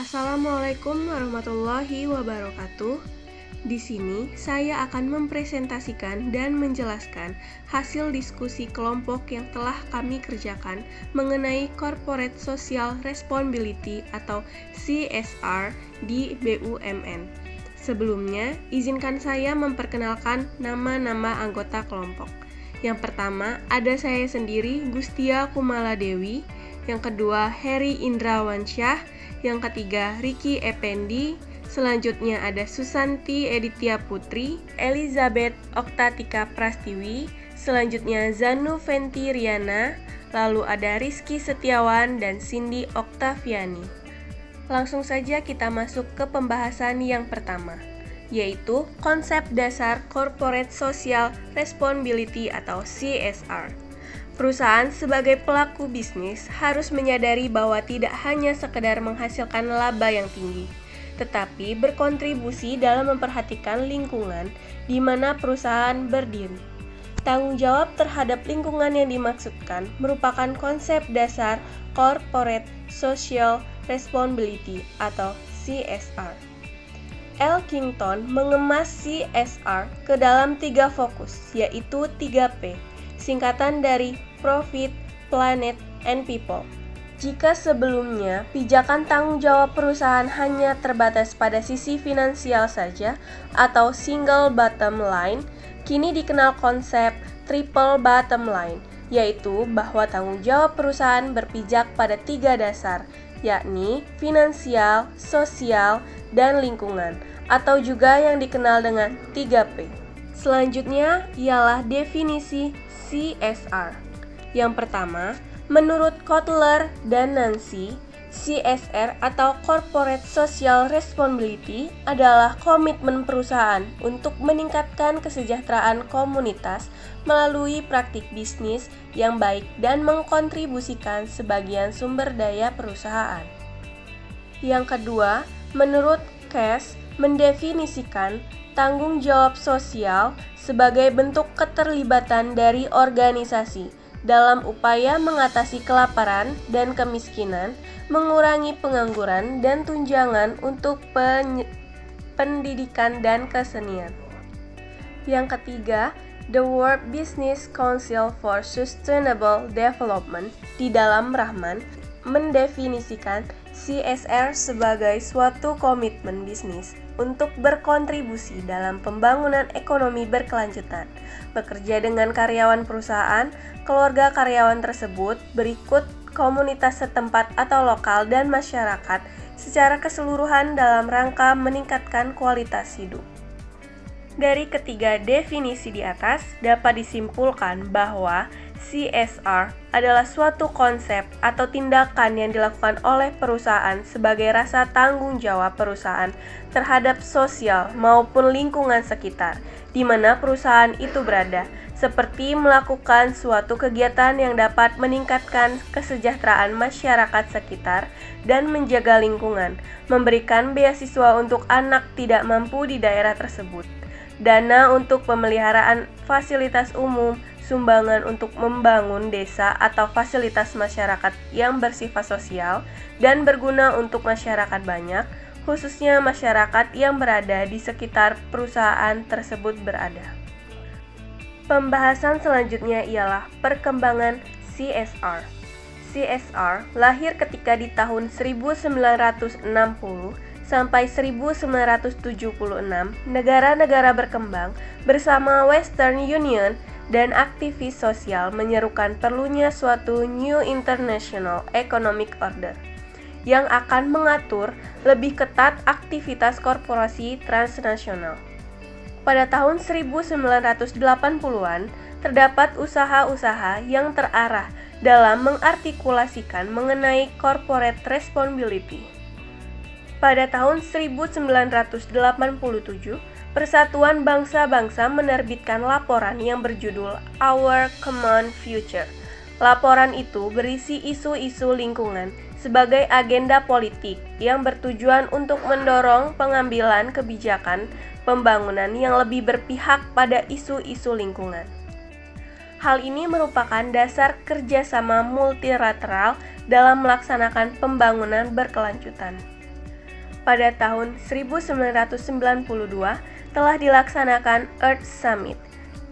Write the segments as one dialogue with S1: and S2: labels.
S1: Assalamualaikum warahmatullahi wabarakatuh. Di sini saya akan mempresentasikan dan menjelaskan hasil diskusi kelompok yang telah kami kerjakan mengenai Corporate Social Responsibility atau CSR di BUMN. Sebelumnya, izinkan saya memperkenalkan nama-nama anggota kelompok. Yang pertama, ada saya sendiri, Gustia Kumala Dewi. Yang kedua, Heri Indrawansyah. Yang ketiga, Ricky Effendi. Selanjutnya ada Susanti Editya Putri, Elizabeth Oktatika Prastiwi. Selanjutnya Zanu Fenti Riana. Lalu ada Rizky Setiawan dan Cindy Oktaviani. Langsung saja kita masuk ke pembahasan yang pertama, yaitu konsep dasar Corporate Social Responsibility atau CSR. Perusahaan sebagai pelaku bisnis harus menyadari bahwa tidak hanya sekedar menghasilkan laba yang tinggi, tetapi berkontribusi dalam memperhatikan lingkungan di mana perusahaan berdiri. Tanggung jawab terhadap lingkungan yang dimaksudkan merupakan konsep dasar Corporate Social Responsibility atau CSR. Elkington mengemas CSR ke dalam 3 fokus, yaitu 3P, singkatan dari Profit, Planet, and People. Jika sebelumnya pijakan tanggung jawab perusahaan hanya terbatas pada sisi finansial saja atau single bottom line, kini dikenal konsep triple bottom line, yaitu bahwa tanggung jawab perusahaan berpijak pada 3 dasar, yakni finansial, sosial, dan lingkungan, atau juga yang dikenal dengan 3P. Selanjutnya ialah definisi CSR. Yang pertama, menurut Kotler dan Nancy, CSR atau Corporate Social Responsibility adalah komitmen perusahaan untuk meningkatkan kesejahteraan komunitas melalui praktik bisnis yang baik dan mengkontribusikan sebagian sumber daya perusahaan. Yang kedua, menurut Cass mendefinisikan tanggung jawab sosial sebagai bentuk keterlibatan dari organisasi dalam upaya mengatasi kelaparan dan kemiskinan, mengurangi pengangguran, dan tunjangan untuk pendidikan dan kesenian. Yang ketiga, The World Business Council for Sustainable Development di dalam Rahman mendefinisikan CSR sebagai suatu komitmen bisnis untuk berkontribusi dalam pembangunan ekonomi berkelanjutan, bekerja dengan karyawan perusahaan, keluarga karyawan tersebut, berikut komunitas setempat atau lokal dan masyarakat secara keseluruhan dalam rangka meningkatkan kualitas hidup. Dari ketiga definisi di atas, dapat disimpulkan bahwa CSR adalah suatu konsep atau tindakan yang dilakukan oleh perusahaan sebagai rasa tanggung jawab perusahaan terhadap sosial maupun lingkungan sekitar, di mana perusahaan itu berada, seperti melakukan suatu kegiatan yang dapat meningkatkan kesejahteraan masyarakat sekitar dan menjaga lingkungan, memberikan beasiswa untuk anak tidak mampu di daerah tersebut, dana untuk pemeliharaan fasilitas umum, sumbangan untuk membangun desa atau fasilitas masyarakat yang bersifat sosial dan berguna untuk masyarakat banyak, khususnya masyarakat yang berada di sekitar perusahaan tersebut berada. Pembahasan selanjutnya ialah perkembangan CSR. CSR lahir ketika di tahun 1960 sampai 1976 negara-negara berkembang bersama Western Union dan aktivis sosial menyerukan perlunya suatu New International Economic Order yang akan mengatur lebih ketat aktivitas korporasi transnasional. Pada tahun 1980-an, terdapat usaha-usaha yang terarah dalam mengartikulasikan mengenai corporate responsibility. Pada tahun 1987, Persatuan Bangsa-Bangsa menerbitkan laporan yang berjudul Our Common Future. Laporan itu berisi isu-isu lingkungan sebagai agenda politik yang bertujuan untuk mendorong pengambilan kebijakan pembangunan yang lebih berpihak pada isu-isu lingkungan. Hal ini merupakan dasar kerjasama multilateral dalam melaksanakan pembangunan berkelanjutan. pada tahun 1992 telah dilaksanakan Earth Summit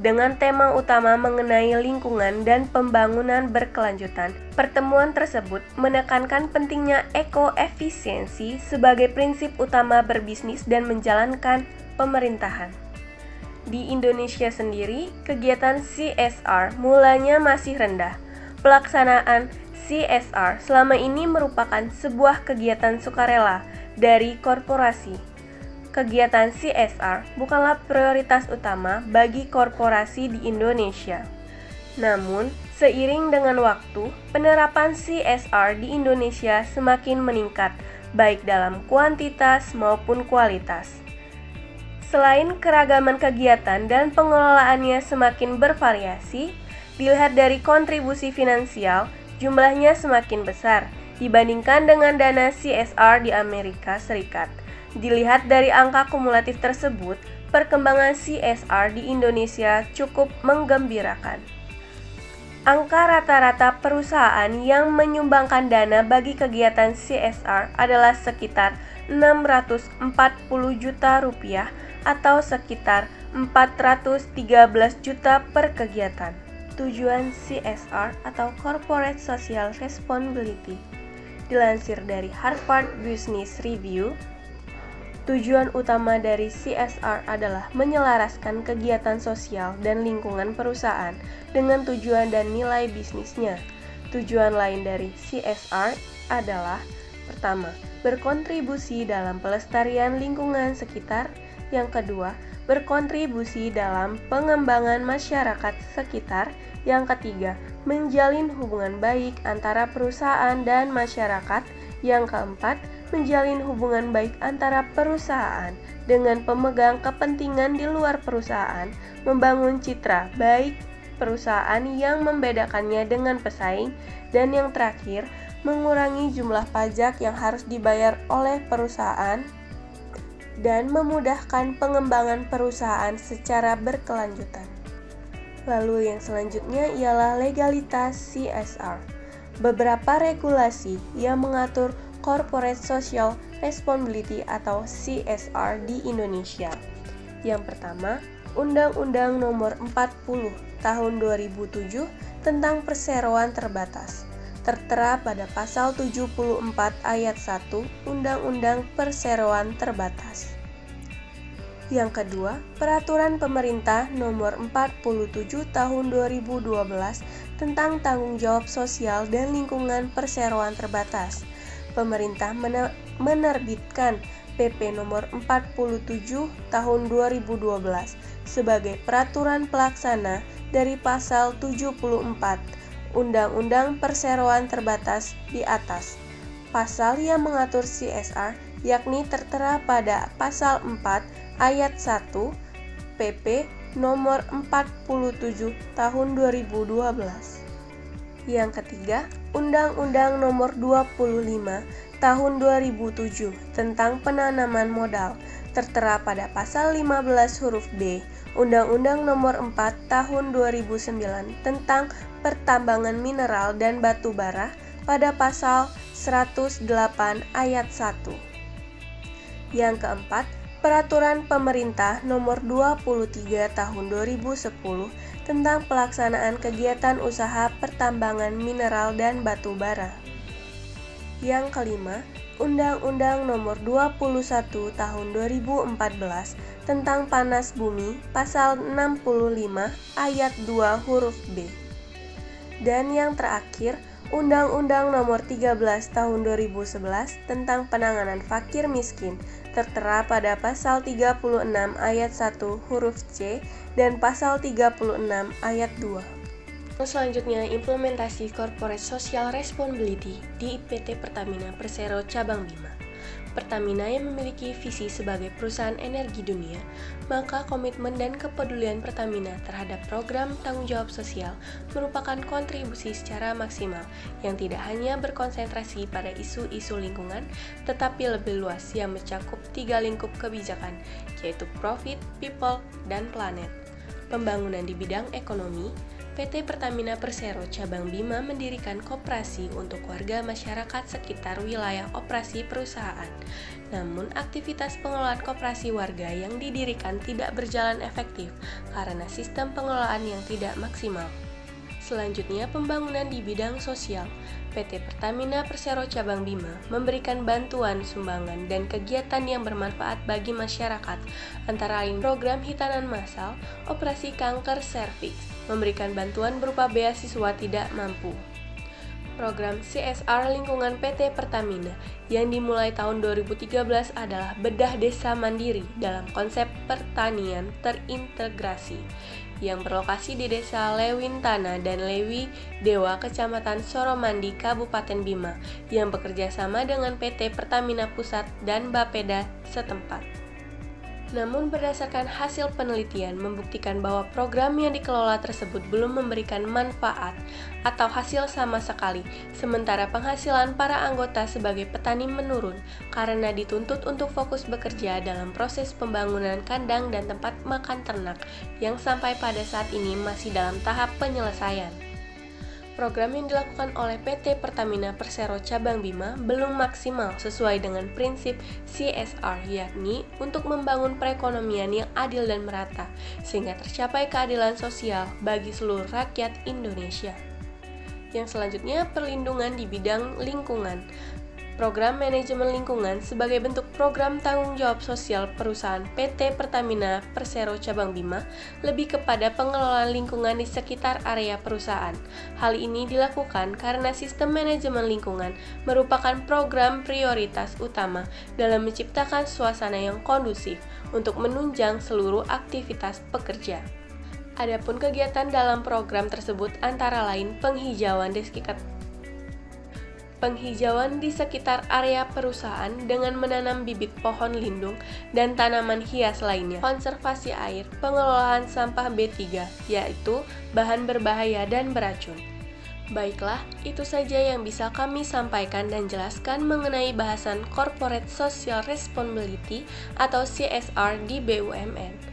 S1: dengan tema utama mengenai lingkungan dan pembangunan berkelanjutan. Pertemuan tersebut menekankan pentingnya ekoefisiensi sebagai prinsip utama berbisnis dan menjalankan pemerintahan. Di Indonesia sendiri, kegiatan CSR mulanya masih rendah. Pelaksanaan CSR selama ini merupakan sebuah kegiatan sukarela dari korporasi. Kegiatan CSR bukanlah prioritas utama bagi korporasi di Indonesia. Namun, seiring dengan waktu, penerapan CSR di Indonesia semakin meningkat, baik dalam kuantitas maupun kualitas. Selain keragaman kegiatan dan pengelolaannya semakin bervariasi, dilihat dari kontribusi finansial, jumlahnya semakin besar dibandingkan dengan dana CSR di Amerika Serikat. Dilihat dari angka kumulatif tersebut, perkembangan CSR di Indonesia cukup menggembirakan. Angka rata-rata perusahaan yang menyumbangkan dana bagi kegiatan CSR adalah sekitar 640 juta rupiah atau sekitar 413 juta per kegiatan. Tujuan CSR atau Corporate Social Responsibility dilansir dari Harvard Business Review. Tujuan utama dari CSR adalah menyelaraskan kegiatan sosial dan lingkungan perusahaan dengan tujuan dan nilai bisnisnya. Tujuan lain dari CSR adalah: pertama, berkontribusi dalam pelestarian lingkungan sekitar. Yang kedua, berkontribusi dalam pengembangan masyarakat sekitar. Yang ketiga, menjalin hubungan baik antara perusahaan dan masyarakat. Yang keempat, menjalin hubungan baik antara perusahaan dengan pemegang kepentingan di luar perusahaan, membangun citra baik perusahaan yang membedakannya dengan pesaing, dan yang terakhir, mengurangi jumlah pajak yang harus dibayar oleh perusahaan dan memudahkan pengembangan perusahaan secara berkelanjutan. Lalu yang selanjutnya ialah legalitas CSR. Beberapa regulasi yang mengatur Corporate Social Responsibility atau CSR di Indonesia. Yang pertama, Undang-Undang Nomor 40 Tahun 2007 tentang Perseroan Terbatas. Tertera pada pasal 74 ayat 1 Undang-Undang Perseroan Terbatas. Yang kedua, Peraturan Pemerintah Nomor 47 Tahun 2012 tentang Tanggung Jawab Sosial dan Lingkungan Perseroan Terbatas. Pemerintah menerbitkan PP Nomor 47 Tahun 2012 sebagai peraturan pelaksana dari pasal 74 Undang-Undang Perseroan Terbatas di atas. Pasal yang mengatur CSR yakni tertera pada pasal 4 ayat 1 PP Nomor 47 Tahun 2012. Yang ketiga, Undang-Undang Nomor 25 Tahun 2007 tentang penanaman modal, tertera pada pasal 15 huruf B Undang-Undang Nomor 4 Tahun 2009 tentang pertambangan mineral dan batu bara pada pasal 108 ayat 1. Yang keempat, Peraturan Pemerintah Nomor 23 Tahun 2010 tentang pelaksanaan kegiatan usaha pertambangan mineral dan batu bara. Yang kelima, Undang-Undang Nomor 21 Tahun 2014 tentang panas bumi pasal 65 ayat 2 huruf B. Dan yang terakhir, Undang-Undang Nomor 13 Tahun 2011 tentang penanganan fakir miskin, tertera pada pasal 36 ayat 1 huruf C dan pasal 36 ayat 2. Selanjutnya, implementasi Corporate Social Responsibility di PT Pertamina Persero Cabang Bima. Pertamina yang memiliki visi sebagai perusahaan energi dunia, maka komitmen dan kepedulian Pertamina terhadap program tanggung jawab sosial merupakan kontribusi secara maksimal yang tidak hanya berkonsentrasi pada isu-isu lingkungan, tetapi lebih luas yang mencakup 3 lingkup kebijakan, yaitu profit, people, dan planet. Pembangunan di bidang ekonomi, PT Pertamina Persero Cabang Bima mendirikan koperasi untuk warga masyarakat sekitar wilayah operasi perusahaan. Namun, aktivitas pengelolaan koperasi warga yang didirikan tidak berjalan efektif karena sistem pengelolaan yang tidak maksimal. Selanjutnya, pembangunan di bidang sosial. PT Pertamina Persero Cabang Bima memberikan bantuan, sumbangan, dan kegiatan yang bermanfaat bagi masyarakat, antara lain program hitanan massal, operasi kanker serviks, memberikan bantuan berupa beasiswa tidak mampu. Program CSR lingkungan PT Pertamina yang dimulai tahun 2013 adalah bedah desa mandiri dalam konsep pertanian terintegrasi yang berlokasi di Desa Lewintana dan Lewi Dewa, Kecamatan Soromandi, Kabupaten Bima, yang bekerja sama dengan PT Pertamina Pusat dan Bapeda setempat. Namun berdasarkan hasil penelitian membuktikan bahwa program yang dikelola tersebut belum memberikan manfaat atau hasil sama sekali, sementara penghasilan para anggota sebagai petani menurun karena dituntut untuk fokus bekerja dalam proses pembangunan kandang dan tempat makan ternak yang sampai pada saat ini masih dalam tahap penyelesaian. Program yang dilakukan oleh PT Pertamina Persero Cabang Bima belum maksimal sesuai dengan prinsip CSR, yakni untuk membangun perekonomian yang adil dan merata, sehingga tercapai keadilan sosial bagi seluruh rakyat Indonesia. Yang selanjutnya, perlindungan di bidang lingkungan. Program manajemen lingkungan sebagai bentuk program tanggung jawab sosial perusahaan PT Pertamina Persero Cabang Bima lebih kepada pengelolaan lingkungan di sekitar area perusahaan. Hal ini dilakukan karena sistem manajemen lingkungan merupakan program prioritas utama dalam menciptakan suasana yang kondusif untuk menunjang seluruh aktivitas pekerja. Adapun kegiatan dalam program tersebut antara lain penghijauan di sekitar area perusahaan dengan menanam bibit pohon lindung dan tanaman hias lainnya, konservasi air, pengelolaan sampah B3, yaitu bahan berbahaya dan beracun. Baiklah, itu saja yang bisa kami sampaikan dan jelaskan mengenai bahasan Corporate Social Responsibility atau CSR di BUMN.